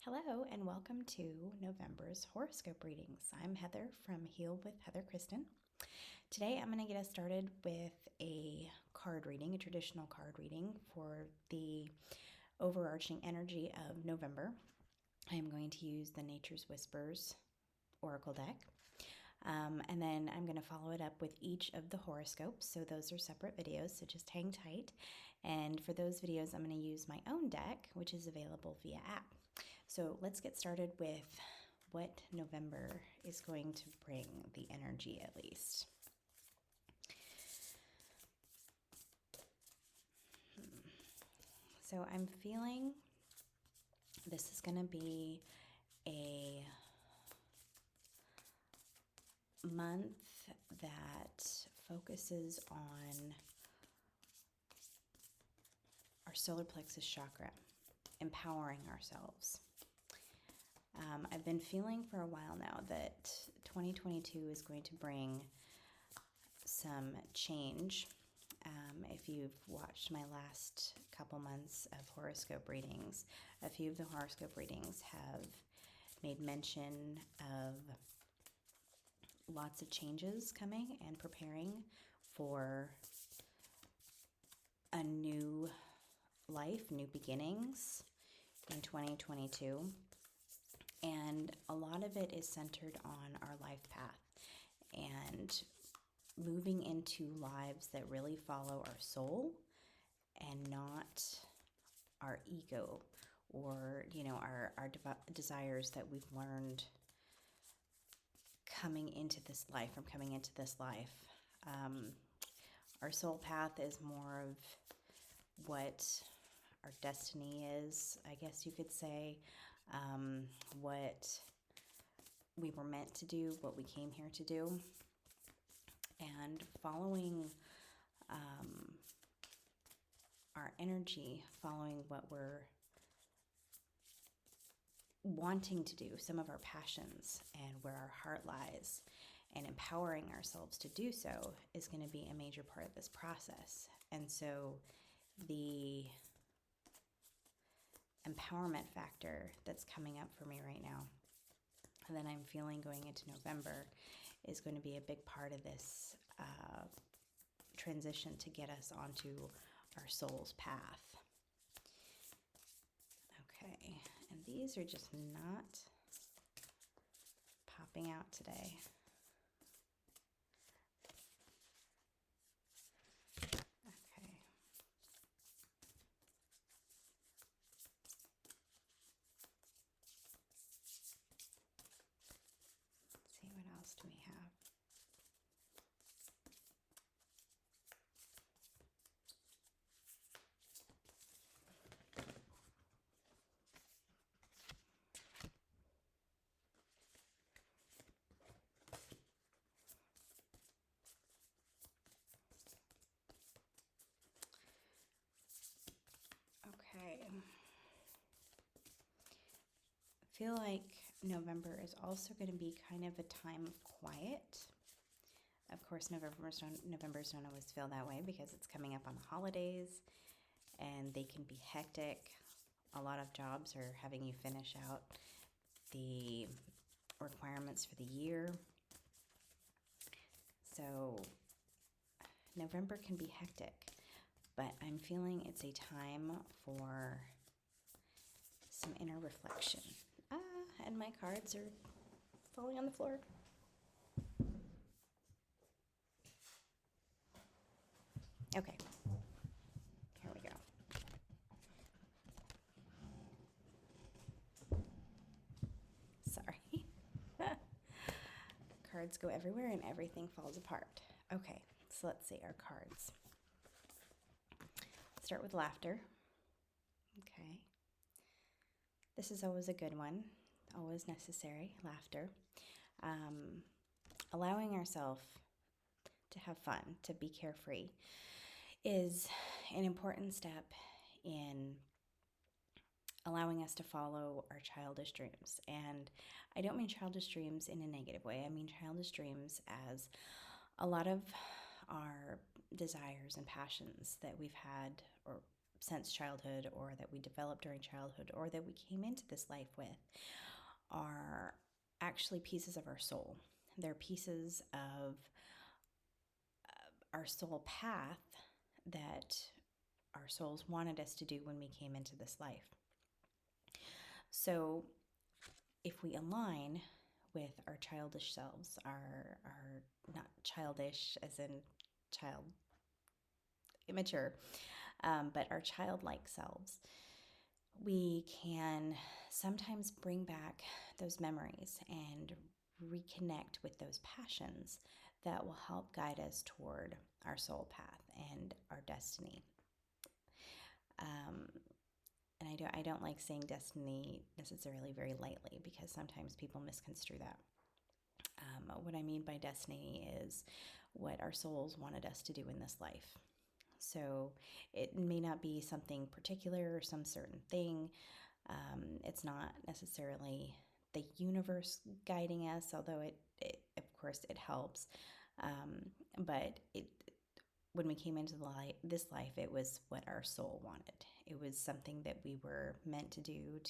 Hello, and welcome to November's horoscope readings. I'm Heather from Heal with Heather Kristen. Today I'm going to get us started with a card reading, a traditional card reading for the overarching energy of November. I am going to use the Nature's Whispers Oracle deck. And then I'm going to follow it up with each of the horoscopes. So those are separate videos, so just hang tight. And for those videos, I'm going to use my own deck, which is available via app. So let's get started with what November is going to bring, the energy at least. So I'm feeling this is going to be a month that focuses on our solar plexus chakra, empowering ourselves. I've been feeling for a while now that 2022 is going to bring some change. If you've watched my last couple months of horoscope readings, a few of the horoscope readings have made mention of lots of changes coming and preparing for a new life, new beginnings in 2022. And a lot of it is centered on our life path and moving into lives that really follow our soul and not our ego or, our desires that we've learned coming into this life, from coming into this life. Our soul path is more of what our destiny is, I guess you could say, what we were meant to do, what we came here to do, and following our energy, following what we're wanting to do, some of our passions and where our heart lies, and empowering ourselves to do so is going to be a major part of this process. And so the empowerment factor that's coming up for me right now, and then I'm feeling going into November, is going to be a big part of this transition to get us onto our soul's path. Okay, and these are just not popping out today. Okay. Let's see, what else do we have? Okay. I feel like November is also going to be kind of a time of quiet. Of course, Novembers don't always feel that way because it's coming up on the holidays and they can be hectic. A lot of jobs are having you finish out the requirements for the year. So November can be hectic, but I'm feeling it's a time for some inner reflection. And my cards are falling on the floor. Okay, here we go. Sorry. Cards go everywhere and everything falls apart. Okay, so let's see our cards. Start with laughter. Okay. This is always a good one, always necessary, laughter. Allowing ourselves to have fun, to be carefree, is an important step in allowing us to follow our childish dreams. And I don't mean childish dreams in a negative way. I mean childish dreams as a lot of our desires and passions that we've had or since childhood, or that we developed during childhood, or that we came into this life with, are actually pieces of our soul. They're pieces of our soul path that our souls wanted us to do when we came into this life. So if we align with our childish selves, our not childish as in child, immature, but our childlike selves, we can sometimes bring back those memories and reconnect with those passions that will help guide us toward our soul path and our destiny. And I don't like saying destiny necessarily very lightly, because sometimes people misconstrue that. What I mean by destiny is what our souls wanted us to do in this life. So it may not be something particular or some certain thing. It's not necessarily the universe guiding us, although it of course it helps. But when we came into this life, it was what our soul wanted. It was something that we were meant to do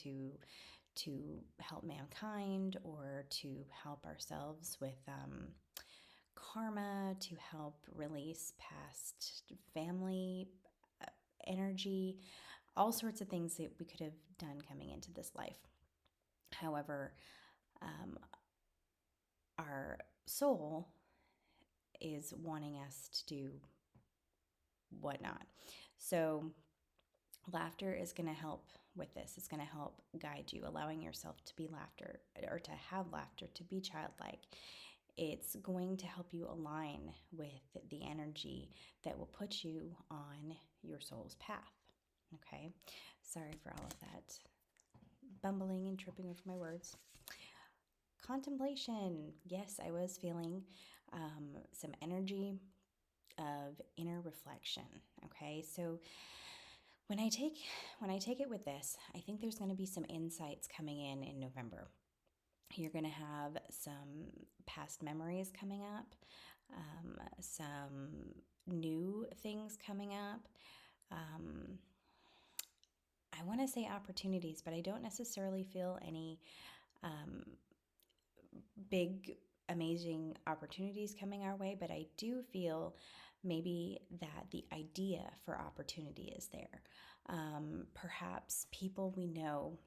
to help mankind, or to help ourselves with karma, to help release past family energy, all sorts of things that we could have done coming into this life. However, our soul is wanting us to do whatnot. So laughter is going to help with this. It's going to help guide you, allowing yourself to be laughter, or to have laughter, to be childlike. It's going to help you align with the energy that will put you on your soul's path. Okay? Sorry for all of that bumbling and tripping over my words. Contemplation. Yes, I was feeling some energy of inner reflection. Okay, so when I take it with this, I think there's going to be some insights coming in November. You're going to have some past memories coming up, some new things coming up. I want to say opportunities, but I don't necessarily feel any big, amazing opportunities coming our way, but I do feel maybe that the idea for opportunity is there. Perhaps people we know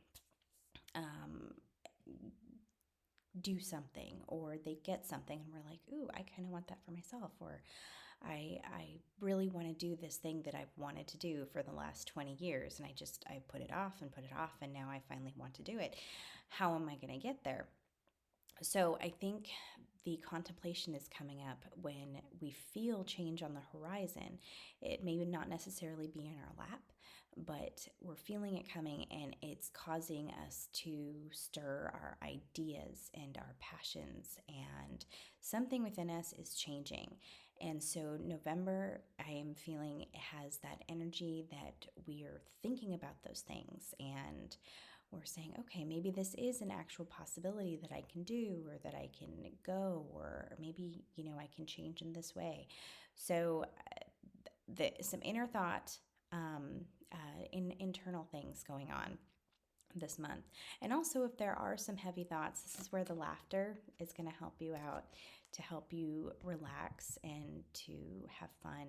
do something, or they get something and we're like, ooh, I kind of want that for myself, or I really want to do this thing that I've wanted to do for the last 20 years, and I put it off, and now I finally want to do it. How am I going to get there? So I think the contemplation is coming up when we feel change on the horizon. It may not necessarily be in our lap, but we're feeling it coming, and it's causing us to stir our ideas and our passions, and something within us is changing. And so November, I am feeling, has that energy that we are thinking about those things, and we're saying, okay, maybe this is an actual possibility that I can do, or that I can go, or maybe, I can change in this way. So some inner thought, internal things going on this month. And also, if there are some heavy thoughts, this is where the laughter is going to help you out, to help you relax and to have fun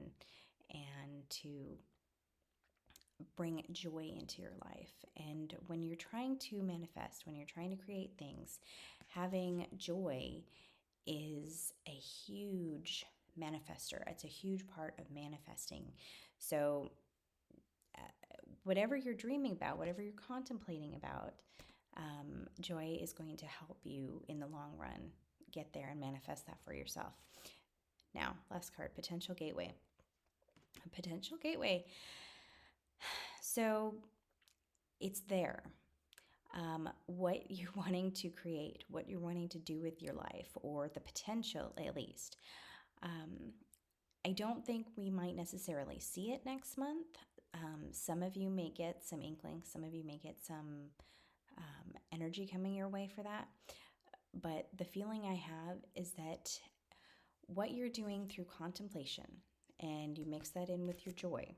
and to bring joy into your life. And when you're trying to manifest, when you're trying to create things, having joy is a huge manifester. It's a huge part of manifesting. So whatever you're dreaming about, whatever you're contemplating about, joy is going to help you in the long run get there and manifest that for yourself. Now, last card, potential gateway. Potential gateway. So it's there. What you're wanting to create, what you're wanting to do with your life, or the potential at least. I don't think we might necessarily see it next month. Some of you may get some inkling, some of you may get some energy coming your way for that. But the feeling I have is that what you're doing through contemplation, and you mix that in with your joy,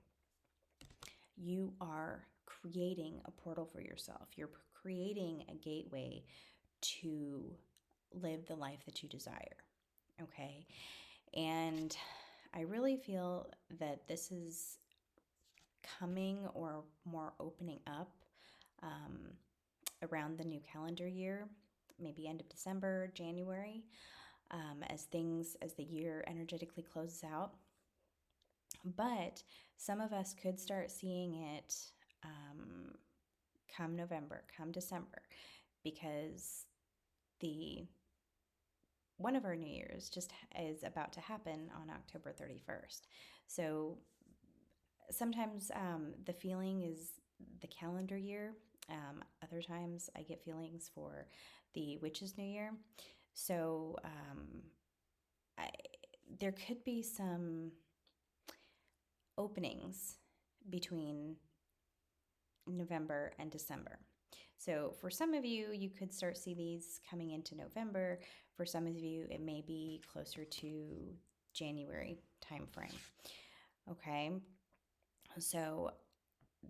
you are creating a portal for yourself. You're creating a gateway to live the life that you desire. Okay. And I really feel that this is coming or more opening up um, around the new calendar year, maybe end of December, January, as the year energetically closes out. But some of us could start seeing it um, come November, come December, because the one of our New Year's just is about to happen on October 31st. So sometimes the feeling is the calendar year. Other times I get feelings for the Witch's New Year. So I, there could be some openings between November and December. So for some of you, you could start see these coming into November. For some of you, it may be closer to January timeframe. Okay, so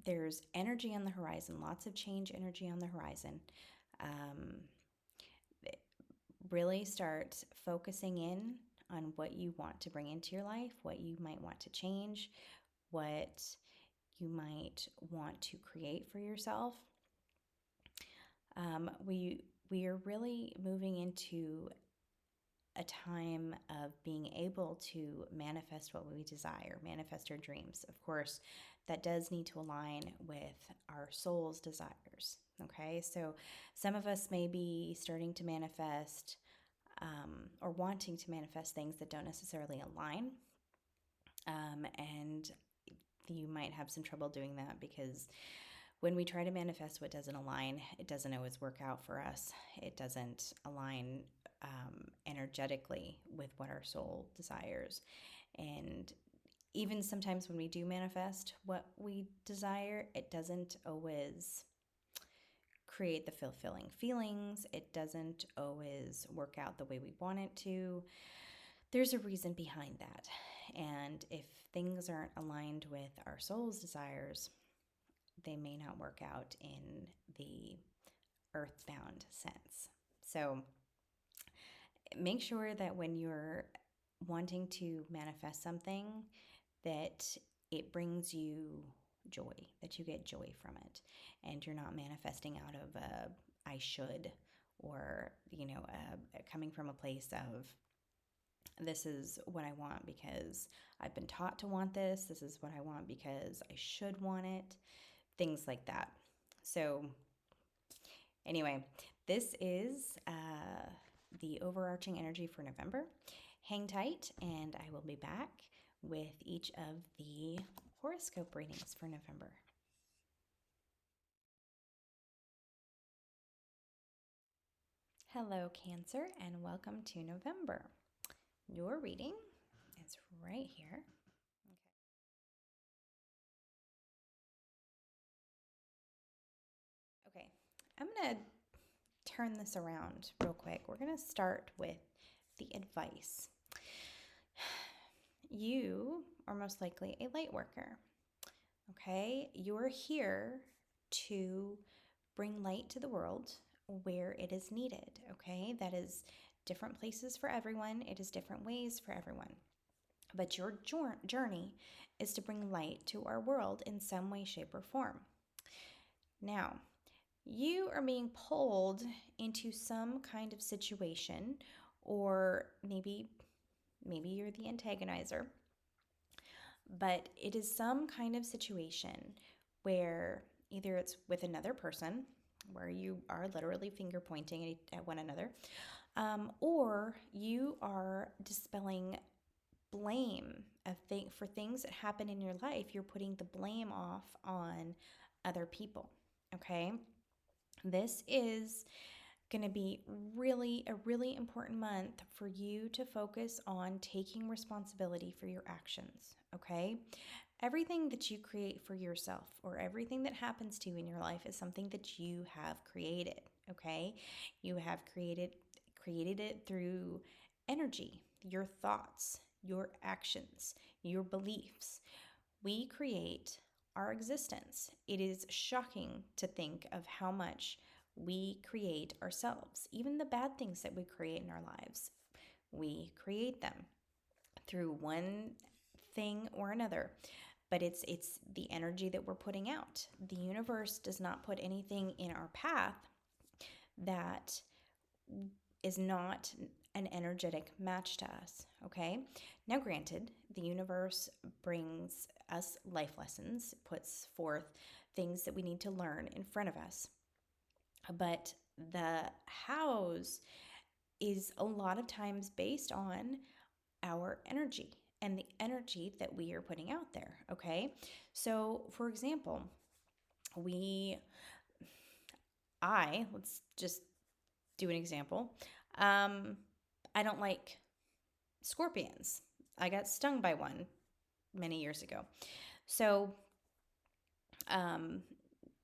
there's energy on the horizon, lots of change energy on the horizon. Um, really start focusing in on what you want to bring into your life, what you might want to change, what you might want to create for yourself. We are really moving into a time of being able to manifest what we desire, manifest our dreams. Of course, that does need to align with our soul's desires. Okay, so some of us may be starting to manifest or wanting to manifest things that don't necessarily align. And you might have some trouble doing that because when we try to manifest what doesn't align, it doesn't always work out for us. It doesn't align energetically with what our soul desires. And even sometimes when we do manifest what we desire, it doesn't always create the fulfilling feelings. It doesn't always work out the way we want it to. There's a reason behind that. And if things aren't aligned with our soul's desires, they may not work out in the earthbound sense. So make sure that when you're wanting to manifest something, that it brings you joy, that you get joy from it, and you're not manifesting out of a I should, or coming from a place of this is what I want because I've been taught to want this. This is what I want because I should want it. Things like that. So anyway, this is the overarching energy for November. Hang tight, and I will be back with each of the horoscope readings for November. Hello, Cancer, and welcome to November. Your reading is right here. Okay, I'm going to turn this around real quick. We're going to start with the advice. You are most likely a light worker. Okay, you're here to bring light to the world where it is needed. Okay, that is different places for everyone, it is different ways for everyone. But your journey is to bring light to our world in some way, shape, or form. Now, you are being pulled into some kind of situation, or maybe you're the antagonizer, but it is some kind of situation where either it's with another person, where you are literally finger pointing at one another, or you are dispelling blame for things that happen in your life. You're putting the blame off on other people. Okay, this is going to be a really important month for you to focus on taking responsibility for your actions. Okay, everything that you create for yourself, or everything that happens to you in your life, is something that you have created. Okay, you have created it through energy, your thoughts, your actions, your beliefs. We create our existence. It is shocking to think of how much we create ourselves. Even the bad things that we create in our lives, we create them through one thing or another. But it's the energy that we're putting out. The universe does not put anything in our path that is not an energetic match to us, okay? Now, granted, the universe brings us life lessons, puts forth things that we need to learn in front of us. But the hows is a lot of times based on our energy and the energy that we are putting out there, okay? So, for example, let's just do an example. I don't like scorpions. I got stung by one many years ago. So,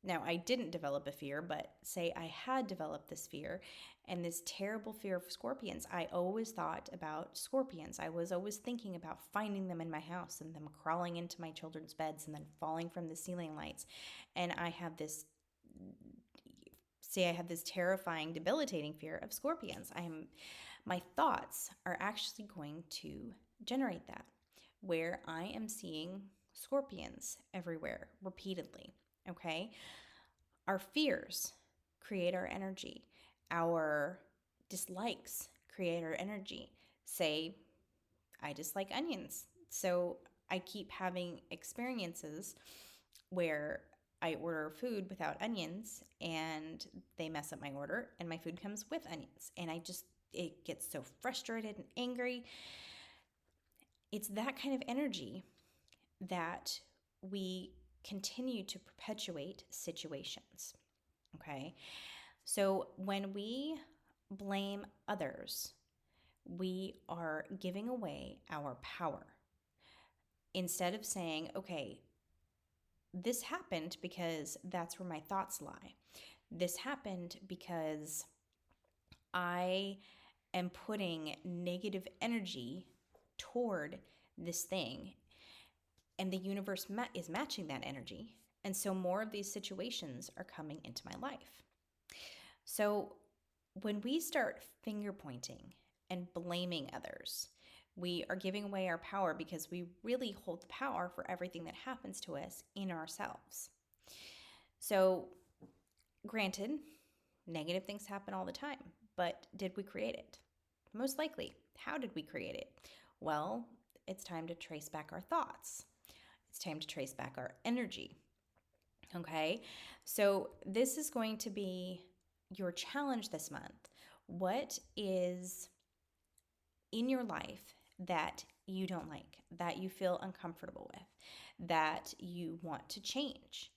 now I didn't develop a fear, but say I had developed this fear and this terrible fear of scorpions. I always thought about scorpions. I was always thinking about finding them in my house and them crawling into my children's beds and then falling from the ceiling lights. And I have this terrifying, debilitating fear of scorpions. My thoughts are actually going to generate that, where I am seeing scorpions everywhere repeatedly, okay? Our fears create our energy. Our dislikes create our energy. Say, I dislike onions. So I keep having experiences where I order food without onions and they mess up my order and my food comes with onions. And it gets so frustrated and angry. It's that kind of energy that we continue to perpetuate situations, okay? So when we blame others, we are giving away our power. Instead of saying, okay, this happened because that's where my thoughts lie. This happened because I am putting negative energy toward this thing, and the universe is matching that energy. And so more of these situations are coming into my life. So when we start finger pointing and blaming others, we are giving away our power because we really hold the power for everything that happens to us in ourselves. So, granted, negative things happen all the time, but did we create it? Most likely. How did we create it? Well, it's time to trace back our thoughts. It's time to trace back our energy. Okay? So, this is going to be your challenge this month. What is in your life that you don't like, that you feel uncomfortable with, that you want to change?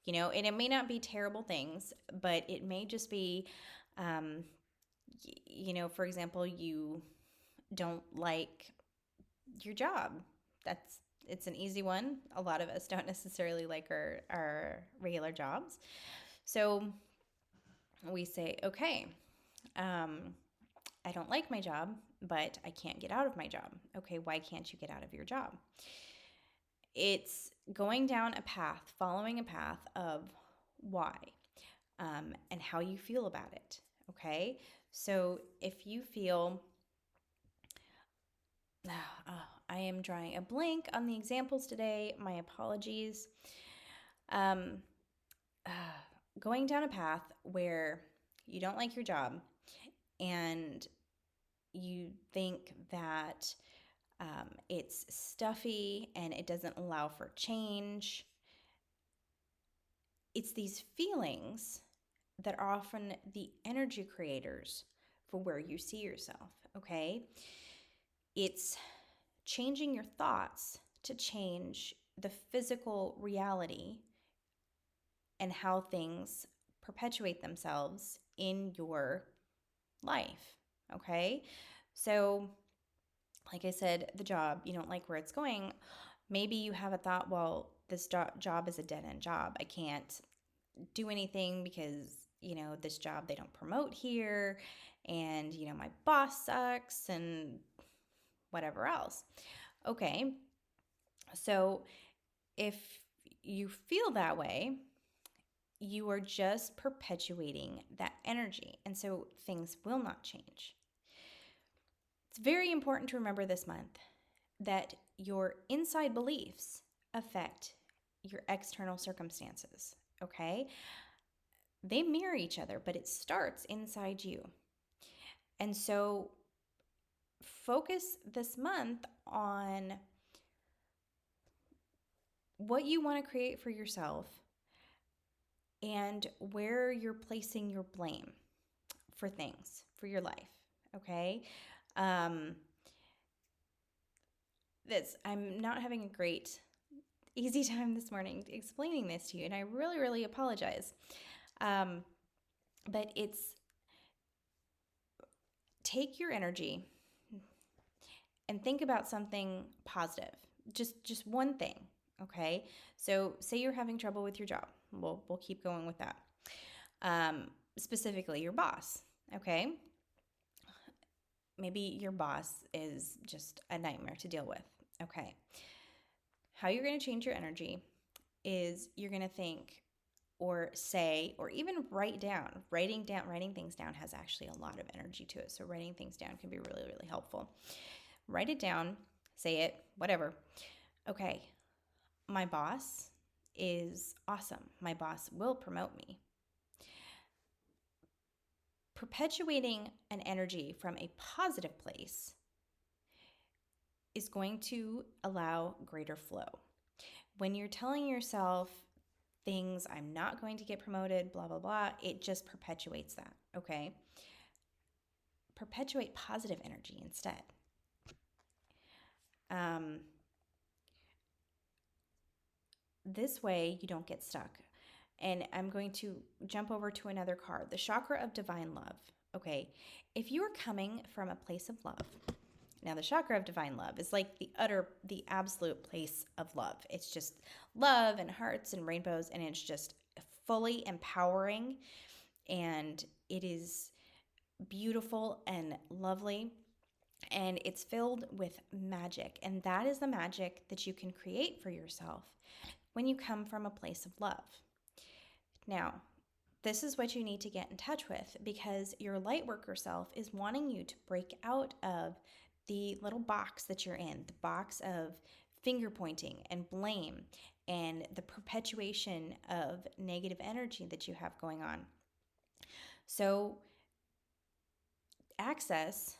And it may not be terrible things, but it may just be, for example, you don't like your job. It's an easy one. A lot of us don't necessarily like our regular jobs. So we say, okay, I don't like my job, but I can't get out of my job. Okay, why can't you get out of your job? It's going down a path, following a path of why, and how you feel about it. Okay, so if you feel, I am drawing a blank on the examples today. My apologies. Going down a path where you don't like your job and you think that it's stuffy and it doesn't allow for change. It's these feelings that are often the energy creators for where you see yourself, okay? It's changing your thoughts to change the physical reality and how things perpetuate themselves in your life, okay? So, like I said, the job, you don't like where it's going. Maybe you have a thought, well, this job is a dead-end job. I can't do anything because, this job, they don't promote here, and, my boss sucks, and whatever else. Okay, so if you feel that way, you are just perpetuating that energy. And so things will not change. It's very important to remember this month that your inside beliefs affect your external circumstances, okay? They mirror each other, but it starts inside you. And so focus this month on what you want to create for yourself and where you're placing your blame for things, for your life, okay? I'm not having a great, easy time this morning explaining this to you, and I really, really apologize. But it's take your energy and think about something positive, just one thing, okay? So say you're having trouble with your job. We'll keep going with that. Specifically, your boss, okay? Maybe your boss is just a nightmare to deal with, okay? How you're going to change your energy is you're going to think or say or even write down. Writing things down has actually a lot of energy to it. So writing things down can be really, really helpful. Write it down, say it, whatever. Okay, my boss is awesome. My boss will promote me. Perpetuating an energy from a positive place is going to allow greater flow. When you're telling yourself things, I'm not going to get promoted, blah, blah, blah, it just perpetuates that, okay? Perpetuate positive energy instead. This way you don't get stuck. And I'm going to jump over to another card, the chakra of divine love. Okay, if you are coming from a place of love, now the chakra of divine love is like the absolute place of love. It's just love and hearts and rainbows, and it's just fully empowering, and it is beautiful and lovely, and it's filled with magic. And that is the magic that you can create for yourself when you come from a place of love. Now, this is what you need to get in touch with, because your light worker self is wanting you to break out of the little box that you're in, the box of finger pointing and blame and the perpetuation of negative energy that you have going on. So access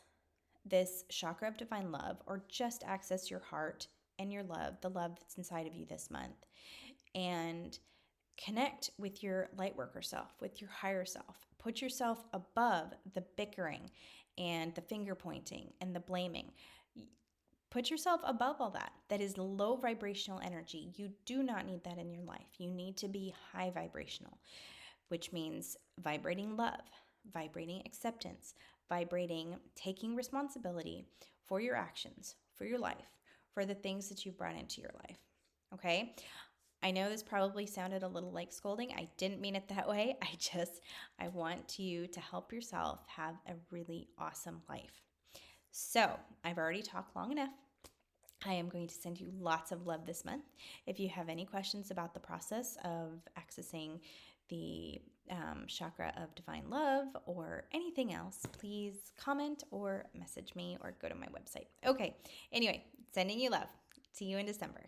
this chakra of divine love, or just access your heart and your love, the love that's inside of you this month, and connect with your light worker self, with your higher self. Put yourself above the bickering and the finger pointing and the blaming. Put yourself above all that. That is low vibrational energy. You do not need that in your life. You need to be high vibrational, which means vibrating love, vibrating acceptance, vibrating taking responsibility for your actions, for your life, for the things that you've brought into your life. Okay? I know this probably sounded a little like scolding. I didn't mean it that way. I want you to help yourself have a really awesome life. So I've already talked long enough. I am going to send you lots of love this month. If you have any questions about the process of accessing the chakra of divine love or anything else, please comment or message me or go to my website. Okay, anyway, sending you love. See you in December.